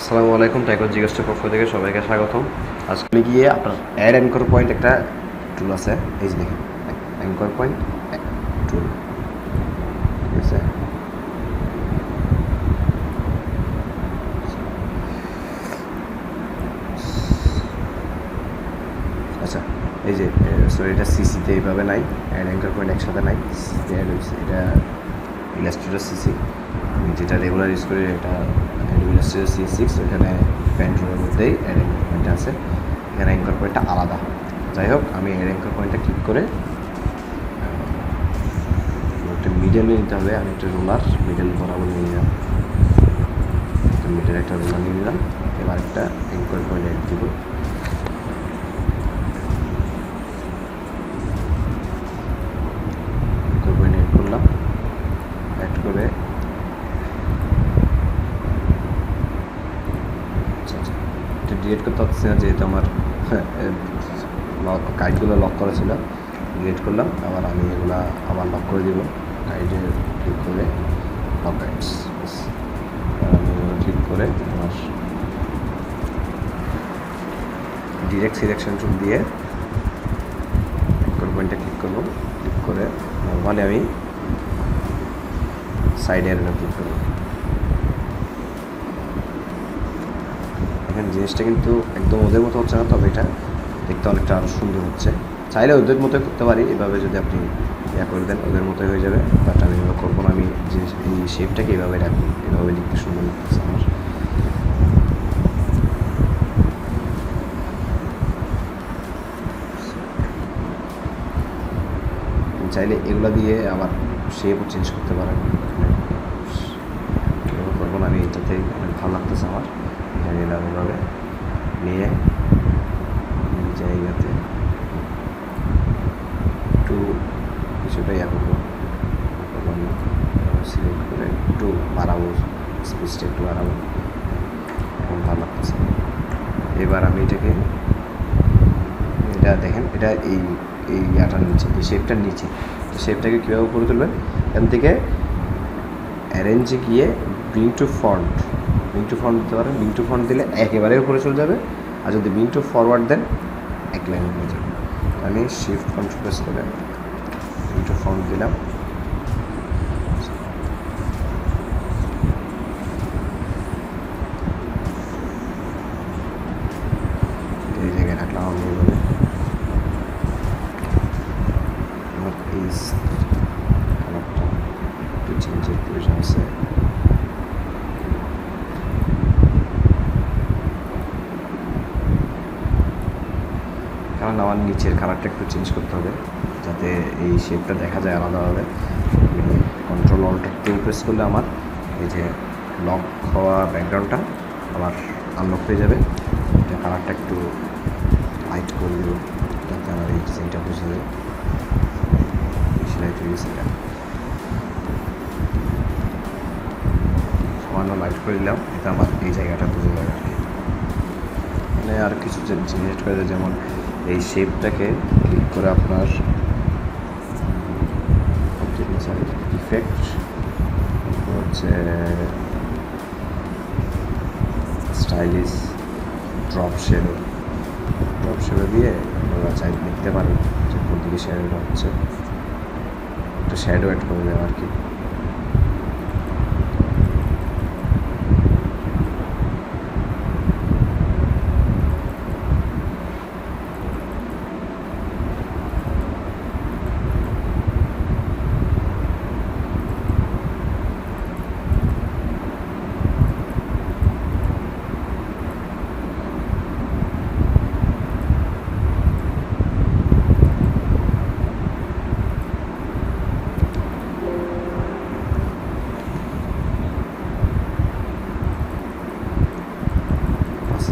আসসালামু আলাইকুম, ZGhost পক্ষ থেকে সবাইকে স্বাগতম। আজকে গিয়ে আপনার অ্যাড অ্যাঙ্কর পয়েন্ট একটা টুল আছে, এই যে দেখেন অ্যাঙ্কর পয়েন্ট টুল, ঠিক আছে। আচ্ছা, এই যে সরি, এটা সিসিতে এইভাবে নাই, অ্যাড অ্যাঙ্কর পয়েন্ট একসাথে নাই, অ্যাড হয়েছে এটা ইলাস্ট্রেটর সিসি। আমি যেটা রেগুলার ইউজ করি এটা ইলাস্ট্রেটর C6, ওইখানে প্যান্ট্রোলের মধ্যেই অ্যাড অ্যাঙ্কর পয়েন্ট আছে, এখানে অ্যাঙ্কর পয়েন্টটা আলাদা। যাই হোক, আমি অ্যাড অ্যাঙ্কর পয়েন্টটা ক্লিক করে একটা মিডল নিতে হবে। আমি একটা রোলার মিডল বরাবর নিয়ে নিলাম, মিডল একটা রোলার নিয়ে নিলাম। এবার একটা অ্যাঙ্কর পয়েন্ট অ্যাড দিব। অ্যাঙ্কর পয়েন্ট অ্যাড করলাম, অ্যাড করে এটা ডিলিট করতে পারছি না, যেহেতু আমার গাইডগুলো লক করা ছিল। ডিলিট করলাম, আবার আমি এগুলা আবার লক করে দিব। গাইডে ক্লিক করে লক গাইডস, আমি এগুলো ক্লিক করে আমার ডিরেক্ট সিলেকশন টুল দিয়ে অ্যাঙ্কর পয়েন্টে ক্লিক করব। ক্লিক করে নর্মালি আমি সাইড এরোটা ক্লিক করব। এখানে জিনিসটা কিন্তু একদম ওদের মতো হচ্ছে না, তবে এটা দেখতে অনেকটা আরও সুন্দর হচ্ছে। চাইলে ওদের মতোই করতে পারি, এভাবে যদি আপনি ইয়া করে দেন ওদের মতোই হয়ে যাবে, বাট আমি এভাবে করবো না। আমি এই শেপটাকে এভাবে রাখবো, এভাবে দেখতে সুন্দর লাগতেছে আমার। চাইলে এগুলো দিয়ে আবার শেপও চেঞ্জ করতে পারেন, করবো না। আমি এটাতে অনেক ভালো লাগতেছে আমার। এখানে এলাম এভাবে নিয়ে জায়গাতে একটু কিছুটা ইয়া করবো, সিলেক্ট করে একটু বাড়াবো, স্পেসটা একটু বাড়াবো, এখন ভালো লাগতেছে। এবার আমি এটাকে, এটা দেখেন, এটা এই ইয়াটার নিচে, এই শেপটার নিচে, তো শেপটাকে কীভাবে করে তুলবেন, এখান থেকে অ্যারেঞ্জে গিয়ে ব্রিং টু ফ্রন্ট দিতে পারেন। ব্রিং টু ফ্রন্ট দিলে একেবারে উপরে চলে যাবে, আর যদি ব্রিং টু ফরওয়ার্ড দেন এক লাইন হয়ে যাবে। আমি শিফট কন্ট্রোল প্রেস করে ব্রিং টু ফ্রন্ট দিলাম। এই জায়গায় রাখলাম আমি এইভাবে। আমার এই কালারটা একটু চেঞ্জের প্রয়োজন আছে। কারণ আমার নিচের কালারটা একটু চেঞ্জ করতে হবে, যাতে এই শেপটা দেখা যায় আলাদাভাবে। কন্ট্রোল অল্ট প্রেস করলে আমার এই যে লক হওয়া ব্যাকগ্রাউন্ডটা আবার আনলক হয়ে যাবে। এটা কালারটা একটু লাইট করে দেবো, যাতে আমার এই ডিজাইনটা বুঝে যায়। বেশি লাইট হয়ে গেছে, এটা সামান্য লাইট করে দিলাম, এটা আমার এই জায়গাটা বুঝে যাবে আর কি। মানে আর কিছু জিনিস করে দেয়, যেমন এই শেপটাকে ক্লিক করে আপনার ইফেক্ট হচ্ছে স্টাইলিশ ড্রপ শেডো দিয়ে আপনারা চাই দেখতে পারেন যে কোন দিকে শ্যাডোটা হচ্ছে, একটা শ্যাডো অ্যাড করে দেওয়া আর কি।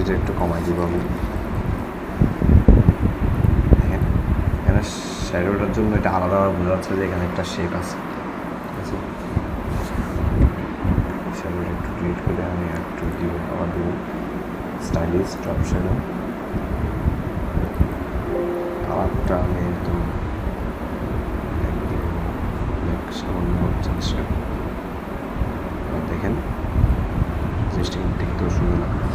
এটা একটু কমাই দিব আমি। দেখেন এখানে শ্যাডোটার জন্য এটা আলাদাভাবে বোঝা যাচ্ছে যে এখানে একটা শেপ আছে, ঠিক আছে। শ্যাডোটা একটু ক্রিয়েট করে আমি একটু দিব, আবার দিব স্টাইলিশ ড্রপ শ্যাডো। কালারটা আমি একদম সামান্য চেঞ্জ করব। দেখেন জিনিসটা দেখতেও সুন্দর লাগবে।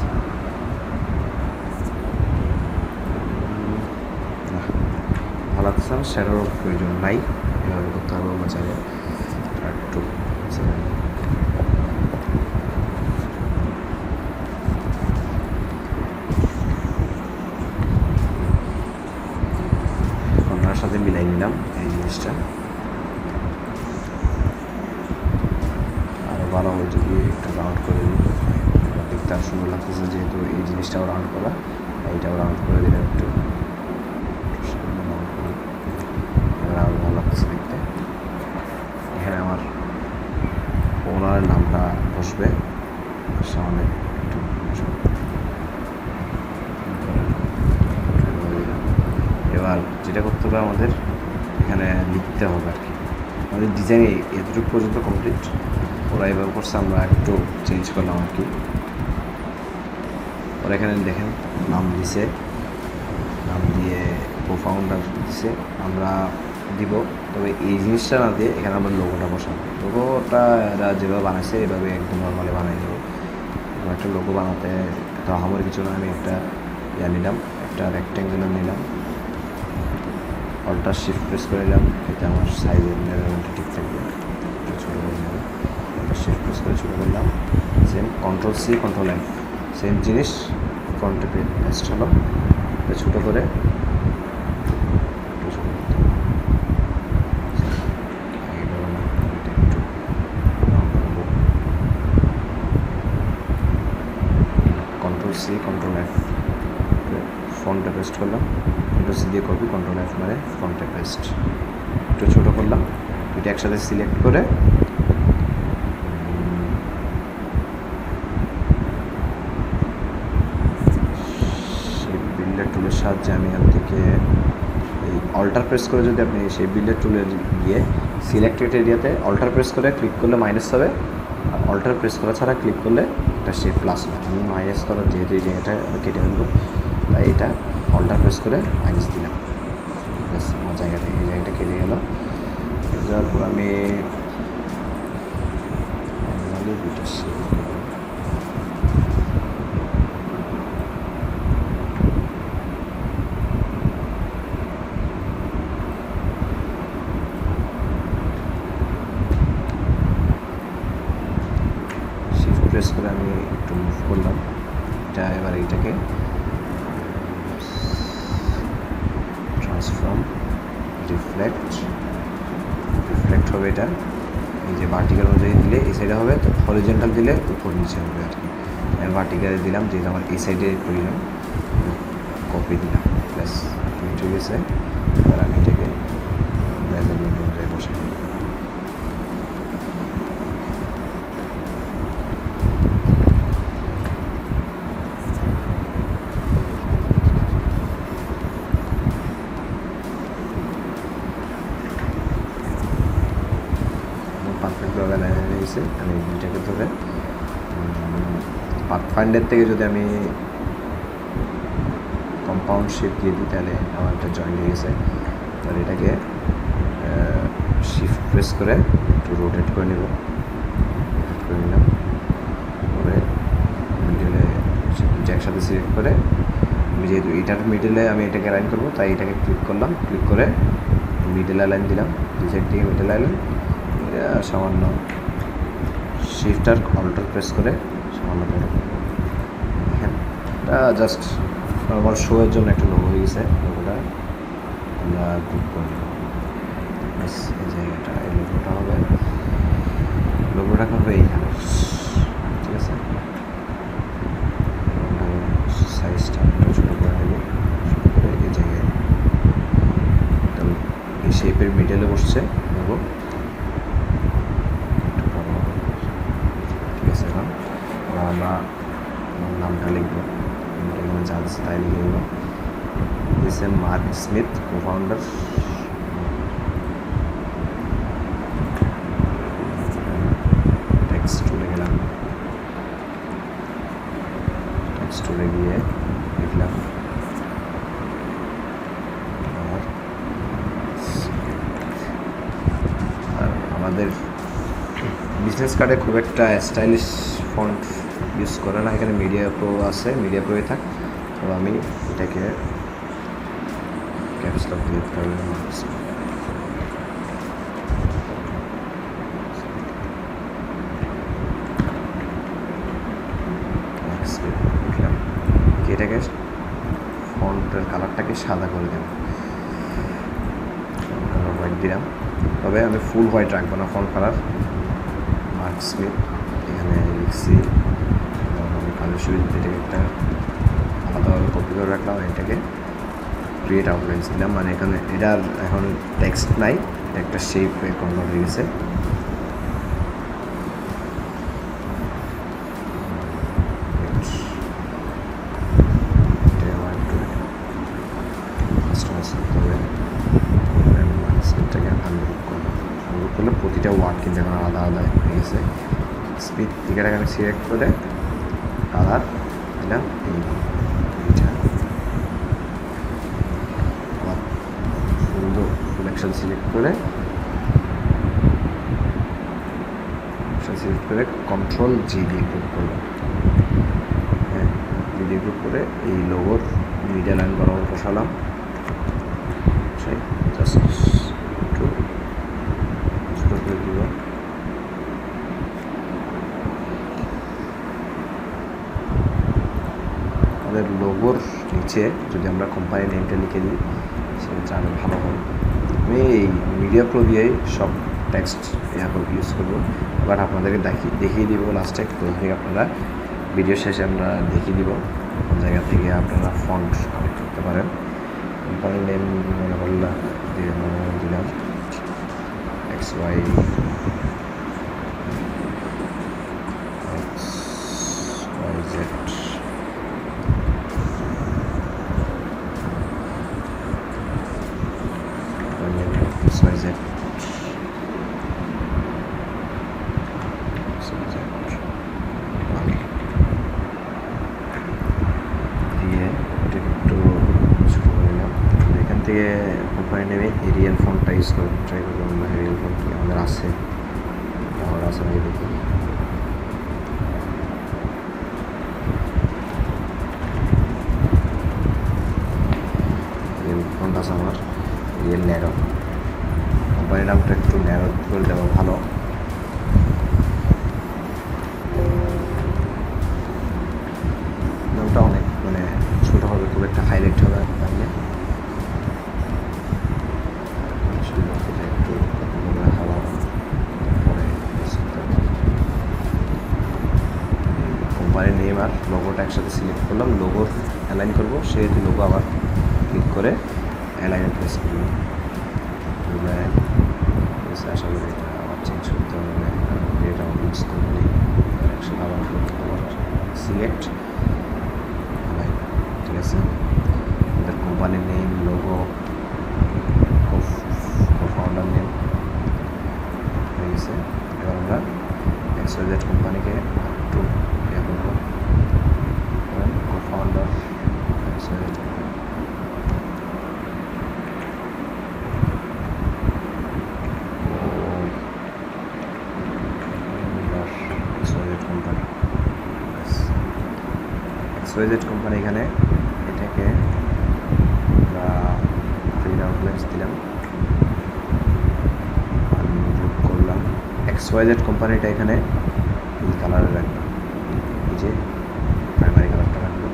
করতেছেন শ্যাডোর প্রয়োজন নাই, এভাবে করতে হবে আমরা চাইলে। একটু কর্নার সাথে মিলাই নিলাম এই জিনিসটা, আরও ভালো হয় যদি একটু রাউন্ড করে দিই, দেখতে আর সুন্দর লাগতেছে, যেহেতু এই জিনিসটাও রাউন্ড করা, এইটাও রাউন্ড করে দিলাম একটু, এবার আরও ভালো লাগতেছে দেখতে। এখানে আমার ওনার নামটা বসবে সামনে একটু, এবার যেটা করতে হবে আমাদের এখানে লিখতে হবে আর কি, আমাদের ডিজাইন এতটুকু পর্যন্ত কমপ্লিট, ওরা এভাবে করছে, আমরা একটু চেঞ্জ করলাম আর কি। ওরা এখানে দেখেন নাম দিছে, নাম দিয়ে কো-ফাউন্ডার দিছে, আমরা দিব, তবে এই জিনিসটা না দিয়ে এখানে আমরা লোগোটা বসাবো। লোগোটা এরা যেভাবে বানাইছে এভাবে একদম নর্মালি বানাই দেবো। একটা লোগো বানাতে এত আমার কিছু না, আমি একটা নিলাম, একটা রেক্ট্যাঙ্গুলার নিলাম, অল্টার শিফট প্রেস করে নিলাম, এতে আমার সাইজের মেজারমেন্টটা ঠিক থাকবে, ছোটো করে নেব, অল্টার শিফট প্রেস করে ছোটো করলাম, সেম কন্ট্রোল-C কন্ট্রোল-F, সেম জিনিস ফ্রন্টে পেস্ট হলো, ছোটো করে কন্ট্রোল-C কন্ট্রোল-F ফ্রন্টে পেস্ট করলাম, কন্ট্রোল-C দিয়ে কপি, কন্ট্রোল-F মানে ফ্রন্টে পেস্ট, একটু ছোটো করলাম, এটা একসাথে সিলেক্ট করে সেই বিল্ডার টুলের সাহায্যে আমি এখান থেকে এই অল্টার প্রেস করে যদি আপনি সেই বিল্ডার টুলে গিয়ে সিলেক্টেড এরিয়াতে অল্টার প্রেস করে ক্লিক করলে মাইনাস হবে, আর অল্টার প্রেস করা ছাড়া ক্লিক করলে এটা সে প্লাস হবে। আমি মাইনাস করার যেহেতু এই জায়গাটা কেটে ফেলবো, তাই এটা অল্টার প্রেস করে মাইনাস দিলাম, ব্যাস আমার জায়গাটা এই জায়গাটা কেটে গেল। যাওয়ার পর আমি প্রেস করে আমি একটু মুভ করলাম, এটা এবার এইটাকে ট্রান্সফর্ম রিফ্লেক্ট হবে, এটা এই যে ভার্টিক্যাল অনুযায়ী দিলে এই সাইডে হবে, তো হরিজন্টাল দিলে উপর নিচে হবে আর কি। এর ভার্টিক্যালে দিলাম যেহেতু আমার এই সাইডে প্রয়োজন, কপি দিলাম, প্লাস ঠিক আছে। এবার আমি এটাকে মেজারমেন্ট অনুযায়ী বসাই, পারফেক্টভাবে লাইন হয়ে গেছে। আমি এটাকে ধরে পাথফাইন্ডার থেকে যদি আমি কম্পাউন্ড শেপ দিয়ে দিই তাহলে আমার একটা জয়েন্ট হয়ে গেছে। তাহলে এটাকে শিফট প্রেস করে একটু রোটেট করে নিলাম, করে মিডলে একসাথে সিলেক্ট করে, আমি যেহেতু এটার মিডলে আমি এটাকে অ্যালাইন করবো তাই এটাকে ক্লিক করলাম, ক্লিক করে মিডল অ্যালাইন দিলাম, দুই সাইড থেকে মিডল অ্যালাইন, সামান্য শিফট আর অল্টার প্রেস করে সামান্য বড় করবো। এটা জাস্ট নর্মাল শোয়ের জন্য একটা লোগো হয়ে গেছে, লোগোটা আমরা গ্রুপ করে নেব, এই জায়গাটা এই লোগোটা হবে, লোগোটা হবে এইখানে, ঠিক আছে। সাইজটা একটু ছোটো করে নেব, এই জায়গায় এই শেপের মিডলে বসছে লোগো, ঠিক আছে। এখন আমরা নামটা লিখবো, এখানে যা আছে তাই লিখে দেবো, this M Mark Smith, co-founder, text টুলে গেলাম, টেক্সট টুলে গিয়ে লিখলাম আর আমাদের বিজনেস কার্ডে খুব একটা স্টাইলিশ ফন্ট ইউজ করে না, এখানে মিডিয়া প্রো আছে, মিডিয়া প্রোয়ে থাক। তো আমি এটাকে ক্যাপস লক দিয়ে দিতে হবে। এটাকে ফন্টের কালারটাকে সাদা করে দেব, হোয়াইট দিলাম, তবে আমি ফুল হোয়াইট রাখবো না ফন্ট কালার। মার্ক স্মিথ এখানে লিখছি, আমি কালো সুইচ এটাকে একটা আলাদাভাবে কপি করে রাখলাম, এটাকে ক্রিয়েট আউটলাইন্স দিলাম, মানে এখানে এটার এখন টেক্সট নাই, একটা শেপ কনভার্ট হয়ে গেছে। প্রতিটা ওয়ার্ড কিন্তু এখন আলাদা আলাদা হয়ে গেছে। স্পিড টিকাটাকে আমি সিলেক্ট করে কালার দিলাম এইটা, সুন্দর সিলেকশন সিলেক্ট করে কন্ট্রোল জি দিয়ে গ্রুপ করলাম। হ্যাঁ, জি দিয়ে গ্রুপ করে এই লোগোর মিডিয়া লাইন বরাবর বসালাম, জাস্ট একটু ছোট করে দিব। আমাদের লোগোর নিচে যদি আমরা কোম্পানি নেমটা লিখে দিই সেটা আরও ভালো হয়। আমি এই মিডিয়া প্রো দিয়েই সব টেক্সট ইউজ করবো, বাট আপনাদেরকে দেখিয়ে দিব লাস্টে, কোথা থেকে আপনারা ভিডিও শেষে আমরা দেখিয়ে দিব কোন জায়গা থেকে আপনারা ফন্ট কানেক্ট করতে পারেন। কোম্পানি নেম মনে করলাম দিলাম XY XYZ, XYZ দিয়ে এটাকে একটু ছোটো করে নিলাম। এখান থেকে কোম্পানি নেমে এরিয়াল ফন্টটা ইউজ করে ট্রাই করবো। আমরা এরিয়াল ফন্ট আমাদের আছে আমি দেখি, ফন্ট আছে আমার রিয়েল ন্যারো। কোম্পানির নামটা একটু ন্যারো করে দেওয়া ভালো। নামটা অনেক মানে ছোটো হবে, খুব একটা হাইলাইট হবে তাহলে একটু হাওয়া পরে। কোম্পানির নেম আর লোগোটা একসাথে সিলেক্ট করলাম, লোগোর অ্যালাইন করবো, সেহেতু লোগো আবার ক্লিক করে অ্যালাইনে প্রেস করলাম। আশা করি এটা আবার চেঞ্জ করতে হবে, এটা ইউজ করলে একসাথে আবার সিলেক্ট অ্যালাইন, ঠিক আছে। আমাদের কোম্পানির নেম, লোগো, ফাউন্ডার নেম হয়ে গেছে। এবার আমরা XYZ কোম্পানিকে একটু ইয়ে করবো, ফাউন্ডার XYZ XYZ কোম্পানি। এখানে এটাকে আমরা ক্রিয়েট আউটলাইন্স দিলাম, গ্রুপ করলাম। XYZ কোম্পানিটা এখানে এই কালারে রাখবো, এই যে প্রাইমারি কালারটা রাখবো।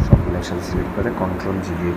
সবগুলো একসাথে সিলেক্ট করে কন্ট্রোল জি দিয়ে